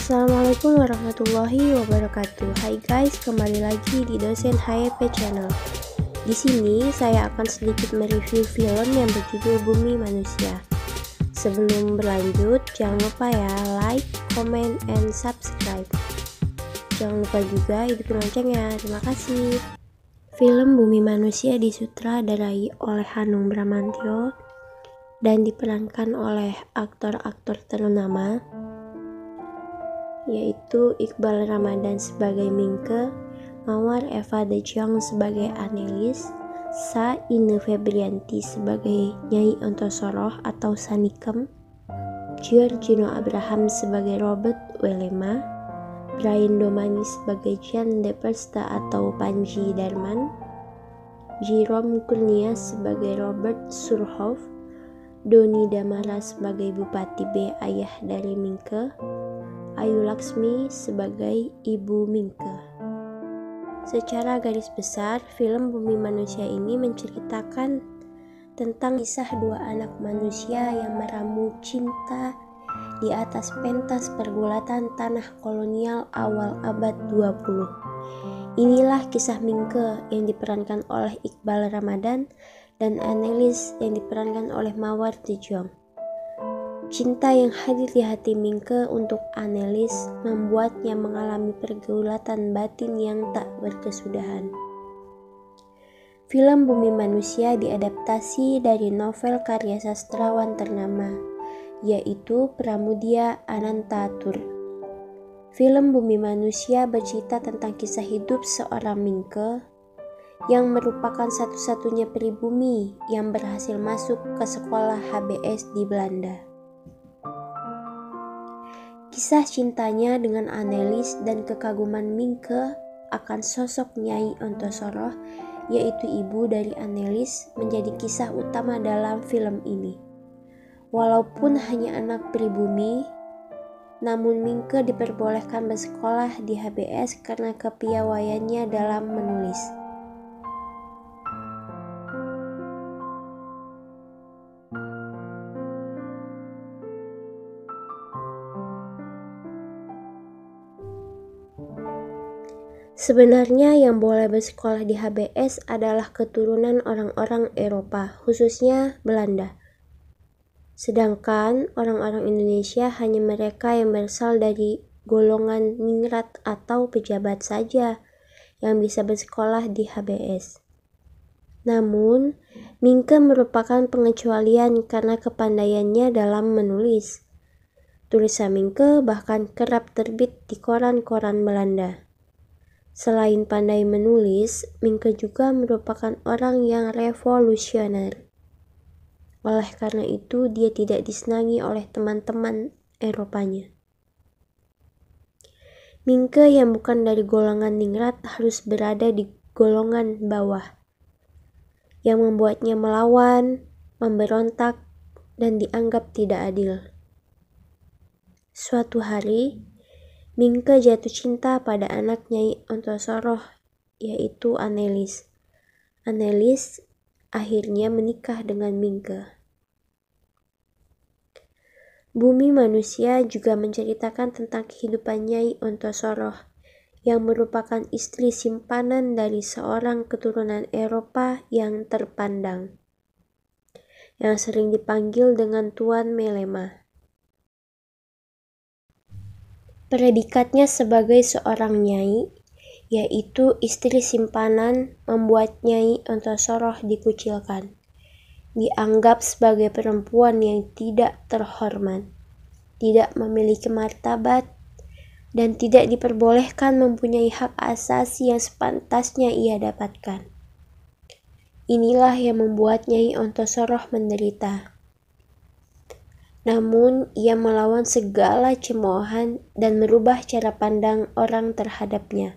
Assalamualaikum warahmatullahi wabarakatuh. Hai guys, kembali lagi di Dosen HYP Channel. Di sini saya akan sedikit mereview film yang berjudul Bumi Manusia. Sebelum berlanjut, jangan lupa ya like, comment, and subscribe. Jangan lupa juga hidupin loncengnya. Terima kasih. Film Bumi Manusia disutradarai oleh Hanung Bramantyo dan diperankan oleh aktor-aktor ternama, yaitu Iqbal Ramadan sebagai Mingke, Mawar Eva De Jong sebagai Annelies, Sa Ine Febrianti sebagai Nyai Ontosoroh atau Sanikem, Giorgino Abraham sebagai Robert Welema, Brian Domani sebagai Jan De Persta atau Panji Darman, Jerome Kurnia sebagai Robert Surhoff, Doni Damara sebagai Bupati B, ayah dari Mingke, Ayu Laksmi sebagai Ibu Mingke. Secara garis besar, film Bumi Manusia ini menceritakan tentang kisah dua anak manusia yang meramu cinta di atas pentas pergulatan tanah kolonial awal abad 20. Inilah kisah Mingke yang diperankan oleh Iqbal Ramadan dan Annelies yang diperankan oleh Mawar De Jong. Cinta yang hadir di hati Mingke untuk Annelies membuatnya mengalami pergulatan batin yang tak berkesudahan. Film Bumi Manusia diadaptasi dari novel karya sastrawan ternama, yaitu Pramudia Anantatur. Film Bumi Manusia bercerita tentang kisah hidup seorang Mingke yang merupakan satu-satunya pribumi yang berhasil masuk ke sekolah HBS di Belanda. Kisah cintanya dengan Annelies dan kekaguman Mingke akan sosok Nyai Ontosoroh, yaitu ibu dari Annelies, menjadi kisah utama dalam film ini. Walaupun hanya anak pribumi, namun Mingke diperbolehkan bersekolah di HBS karena kepiawaiannya dalam menulis. Sebenarnya yang boleh bersekolah di HBS adalah keturunan orang-orang Eropa, khususnya Belanda. Sedangkan orang-orang Indonesia hanya mereka yang berasal dari golongan ningrat atau pejabat saja yang bisa bersekolah di HBS. Namun, Mingke merupakan pengecualian karena kepandaiannya dalam menulis. Tulisan Mingke bahkan kerap terbit di koran-koran Belanda. Selain pandai menulis, Mingke juga merupakan orang yang revolusioner. Oleh karena itu, dia tidak disenangi oleh teman-teman Eropanya. Mingke yang bukan dari golongan ningrat harus berada di golongan bawah, yang membuatnya melawan, memberontak, dan dianggap tidak adil. Suatu hari, Mingke jatuh cinta pada anak Nyai Ontosoroh, yaitu Annelies. Annelies akhirnya menikah dengan Mingke. Bumi Manusia juga menceritakan tentang kehidupan Nyai Ontosoroh, yang merupakan istri simpanan dari seorang keturunan Eropa yang terpandang, yang sering dipanggil dengan Tuan Melema. Predikatnya sebagai seorang nyai, yaitu istri simpanan, membuat Nyai Ontosoroh dikucilkan, dianggap sebagai perempuan yang tidak terhormat, tidak memiliki martabat, dan tidak diperbolehkan mempunyai hak asasi yang sepantasnya ia dapatkan. Inilah yang membuat Nyai Ontosoroh menderita. Namun, ia melawan segala cemoohan dan merubah cara pandang orang terhadapnya.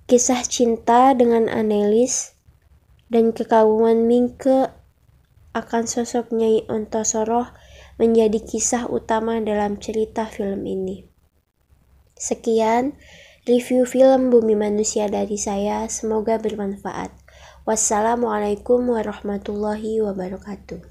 Kisah cinta dengan Annelies dan kekaguman Mingke akan sosok Nyai Ontosoroh menjadi kisah utama dalam cerita film ini. Sekian review film Bumi Manusia dari saya, semoga bermanfaat. Wassalamualaikum warahmatullahi wabarakatuh.